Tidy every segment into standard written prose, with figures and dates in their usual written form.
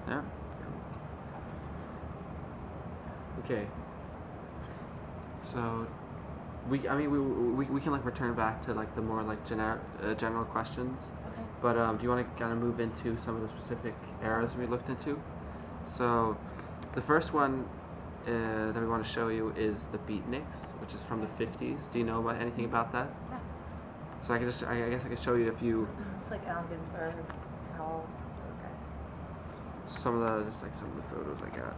Yeah. Okay. So, we can like return back to like the more like general questions. Okay. But do you want to kind of move into some of the specific eras we looked into? So, the first one that we want to show you is the Beatniks, which is from the 50s. Do you know anything about that? Yeah. So I guess I could show you a few. It's like Allen Ginsberg, Powell, those guys. Some of the photos I got.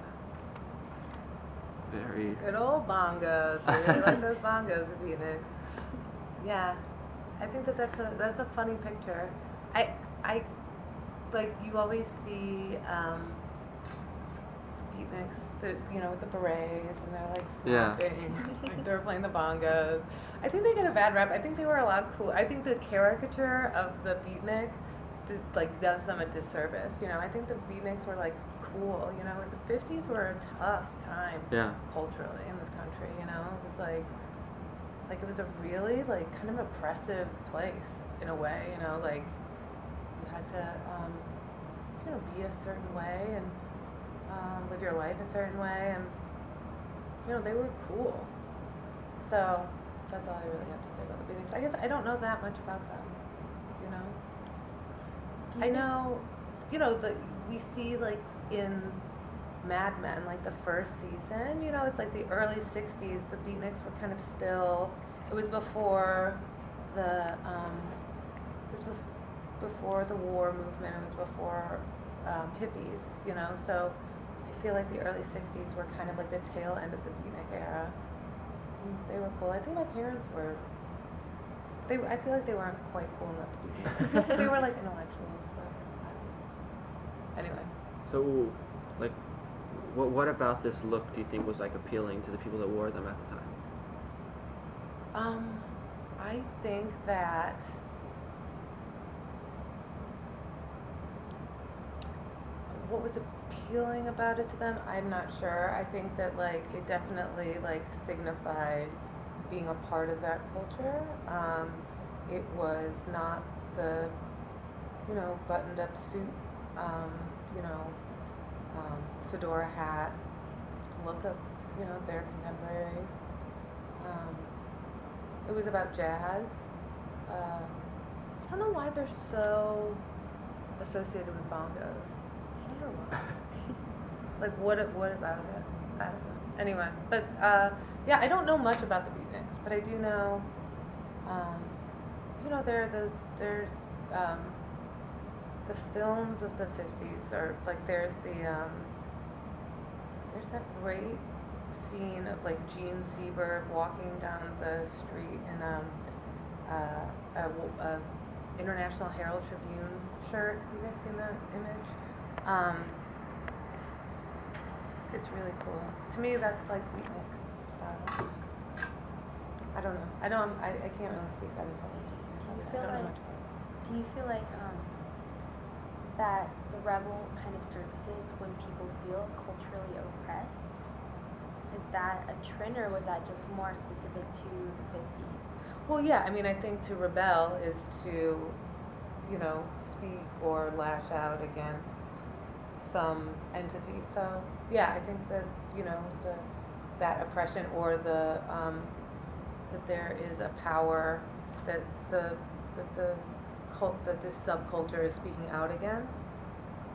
Very good old bongos. I really like those bongos, the Beatniks. Yeah, I think that's a funny picture. I like you always see Beatniks, with the berets, and they're like snapping. Like they're playing the bongos. I think they get a bad rap. I think they were a lot cool. I think the caricature of the Beatnik does them a disservice. I think the Beatniks were like cool. The 50s were a tough time culturally in this country. It was like it was a really kind of oppressive place in a way. Like you had to be a certain way and live your life a certain way, and they were cool. So that's all I really have to say about the Beatniks. I guess I don't know that much about them. I know, we see in Mad Men, the first season, it's like the early 60s, the Beatniks were kind of still, it was before the war movement, it was before hippies, so I feel like the early 60s were kind of like the tail end of the Beatnik era. They were cool. I think my parents were, I feel like they weren't quite cool enough to be Beatniks. They were intellectuals, so I don't know. Anyway. So, what about this look do you think was appealing to the people that wore them at the time? I think that what was appealing about it to them, I'm not sure. I think that it definitely signified being a part of that culture. It was not the buttoned up suit, fedora hat look of their contemporaries. It was about jazz. I don't know why they're so associated with bongos. I don't know why. What about it? I don't know. Anyway, but yeah, I don't know much about the Beatniks, but I do know, there's the films of the 50s, or there's that great scene of Gene Seberg walking down the street in a International Herald Tribune shirt. Have you guys seen that image? It's really cool. To me, that's Beatnik style. I don't know. I can't really speak that intelligently. Do you feel like that the rebel kind of surfaces when people feel culturally oppressed? Is that a trend, or was that just more specific to the 50s? Well, yeah. I think to rebel is to, speak or lash out against some entity. So, yeah, I think that, that oppression, or that there is a power that that this subculture is speaking out against,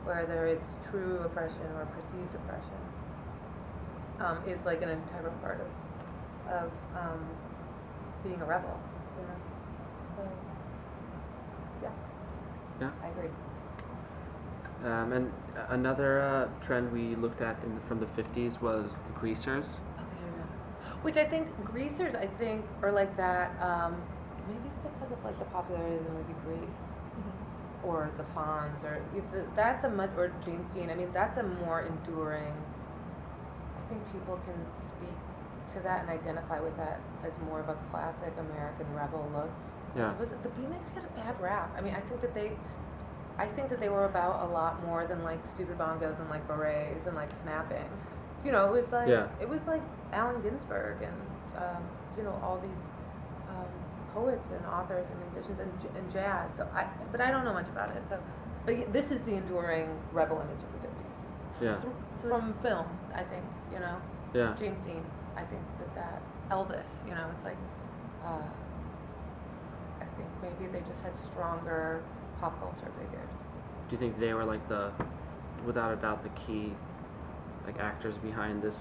whether it's true oppression or perceived oppression, is an integral part of being a rebel. So, yeah, I agree. And another trend we looked at from the 50s was the greasers. Okay, yeah. Which I think greasers, are that. Maybe it's because of the popularity of the movie Grease, or the Fonz, or that's or James Dean. That's a more enduring. I think people can speak to that and identify with that as more of a classic American rebel look. Yeah. The Beatniks get a bad rap. I think that they were about a lot more than stupid bongos and berets and snapping. It was it was Allen Ginsberg and all these poets and authors and musicians and jazz. So but I don't know much about it. So, but this is the enduring rebel image of the 50s. Yeah. From film, I think, you know. Yeah. James Dean, I think that Elvis, you know, it's like, I think maybe they just had stronger pop culture figures. Do you think they were like without a doubt, the key, like actors behind the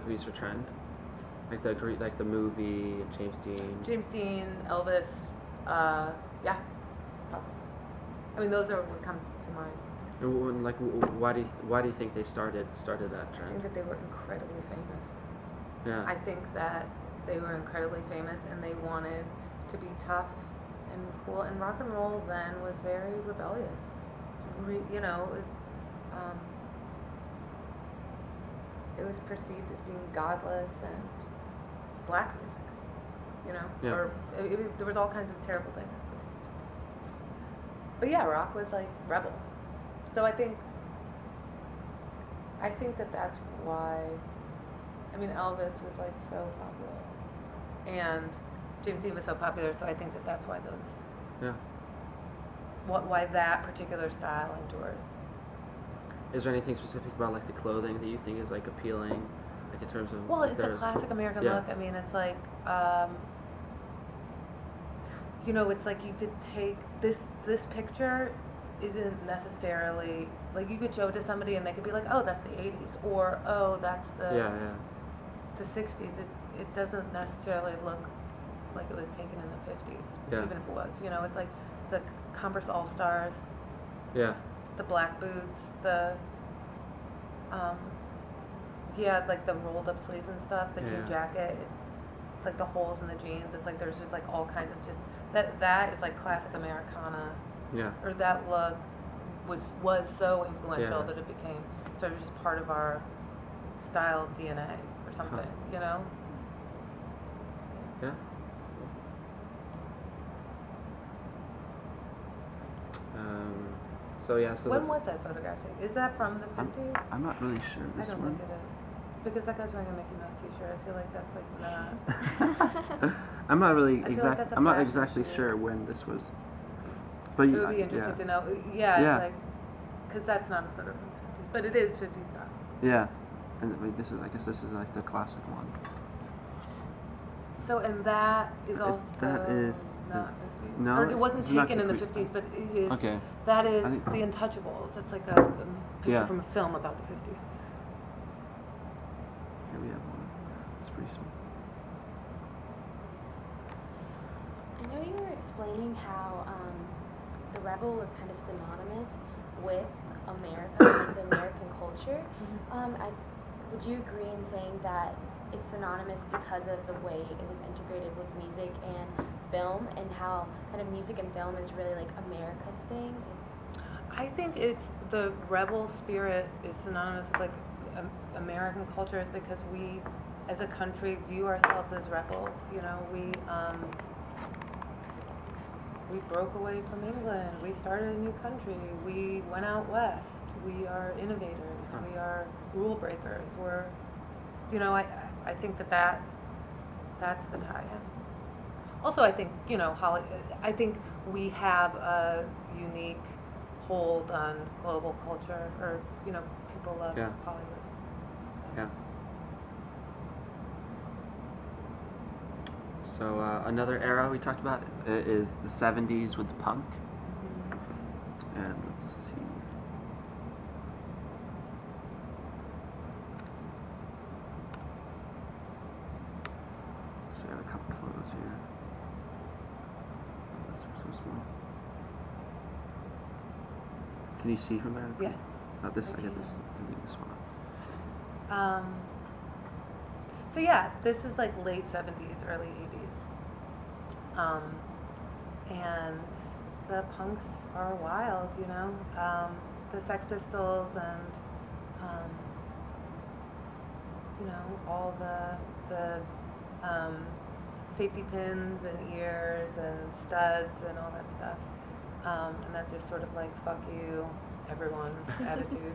greaser trend, like the movie and James Dean? James Dean, Elvis, yeah, probably. I mean, those are what come to mind. And like, why do you think they started that trend? I think that they were incredibly famous. Yeah. I think that they were incredibly famous and they wanted to be tough and cool. And rock and roll then was very rebellious. You know, it was perceived as being godless and black music. You know, Yeah. or there was all kinds of terrible things. But yeah, rock was like rebel. So I think that that's why. I mean, Elvis was like so popular, and James Dean was so popular. So I think that that's why those. Yeah. Why that particular style endures. Is there anything specific about like the clothing that you think is like appealing, like in terms of? Well, it's a classic American look. I mean, it's like, you know, it's like you could take this picture isn't necessarily like you could show it to somebody and they could be like, oh, that's the 80s, or oh, that's the the 60s. It doesn't necessarily look like it was taken in the 50s, even if it was. You know, it's like the Converse All Stars. Yeah. The black boots, like the rolled up sleeves and stuff, the jean jacket, it's like the holes in the jeans, it's like there's just like all kinds of just, that is like classic Americana, or that look was so influential that it became sort of just part of our style DNA or something, you know? Yeah. So when was that photograph taken? Is that from the 50s? I'm not really sure. I don't think it is. Because that guy's wearing a Mickey Mouse t-shirt. I feel like that's like not. I'm not really I'm not exactly sure when this was. But it would be interesting to know. Yeah. It's like, because that's not a photo from the 50s, but it is 50s style. Yeah, and I guess this is like the classic one. So, and that is also that is not 50s. No, or it wasn't taken in the 50s, but it is. Okay. That is The Untouchables. That's like a picture from a film about the 50s. Here we have one. It's pretty small. I know you were explaining how the rebel was kind of synonymous with America, like the American culture. Would you agree in saying that it's synonymous because of the way it was integrated with music and film, and how kind of music and film is really like America's thing? I think it's the rebel spirit is synonymous with like American culture, is because we as a country view ourselves as rebels. You know, we broke away from England, we started a new country, we went out west, we are innovators, we are rule breakers, we're, you know, I think that's the tie-in. Also, I think, you know, I think we have a unique hold on global culture, or, you know, people love Hollywood. So. Yeah. So another era we talked about is the 70s with punk. And let's see. So I have a couple photos here. Oh, those are so small. Can you see from there? Yes. Not this. I get this. I think this one. So yeah, this was like late 70s, early 80s. And the punks are wild, you know. The Sex Pistols and, you know, all the safety pins and ears and studs and all that stuff. And that's just sort of like, fuck you, everyone attitude.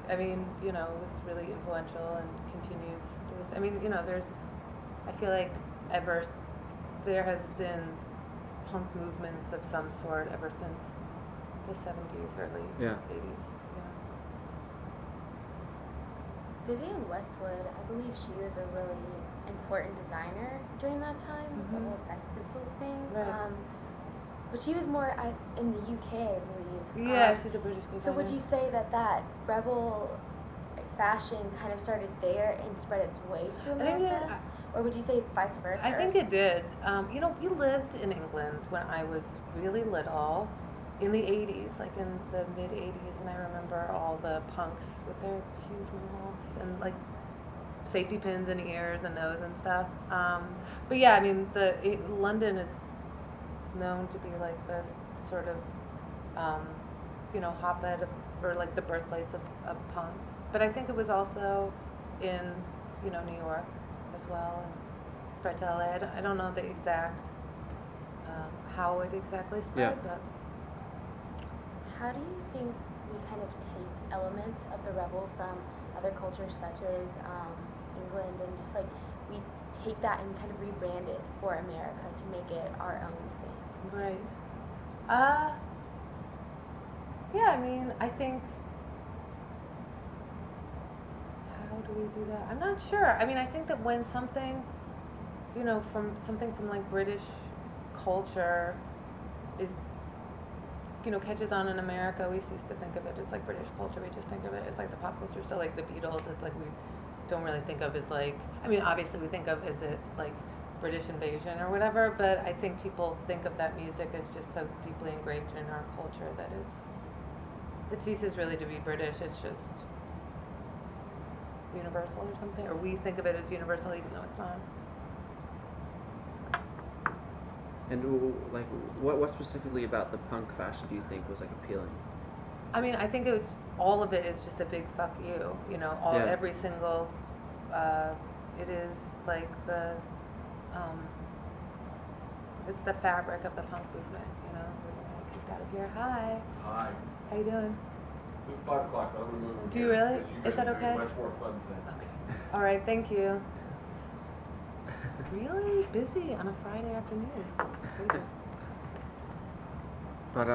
I mean, you know, was really influential and continues to this. I mean, you know, I feel like there has been punk movements of some sort ever since the 70s, early Yeah. 80s. Vivienne Westwood, I believe she was a really important designer during that time, with the Mhm. whole Sex Pistols thing. Right. But she was more in the UK, I believe. Yeah, she's a British designer. So would you say that rebel fashion kind of started there and spread its way to America? Or would you say it's vice versa? I think it did. You know, we lived in England when I was really little, in the 80s, like in the mid 80s, and I remember all the punks with their huge mohawks and like safety pins in ears and nose and stuff. But yeah, I mean, London is known to be like the sort of, you know, hotbed of, or like the birthplace of punk. But I think it was also in, you know, New York as well, and spread to LA. I don't know the exact, how it exactly spread, Yeah. but. How do you think we kind of take elements of the rebel from other cultures such as England, and just like we take that and kind of rebrand it for America to make it our own thing? Right. Yeah, I mean, I think, how do we do that? I'm not sure. I mean, I think that when something, you know, something from like British culture is, you know, catches on in America, we cease to think of it as like British culture. We just think of it as like the pop culture. So like the Beatles, it's like we don't really think of as like, I mean, obviously we think of as it like British invasion or whatever, but I think people think of that music as just so deeply engraved in our culture that it ceases really to be British. It's just universal or something, or we think of it as universal even though it's not. And like, what specifically about the punk fashion do you think was like appealing? I mean, I think it was, all of it is just a big fuck you. You know, Yeah. every single, it is like the, it's the fabric of the punk movement. You know, we're gonna get kicked out of here. Hi. Hi. How you doing? It's 5 o'clock, but I'm gonna move over Do you here, really? because you Is guys that are doing okay? a much more fun thing. Okay. All right. Thank you. Really busy on a Friday afternoon. Crazy. But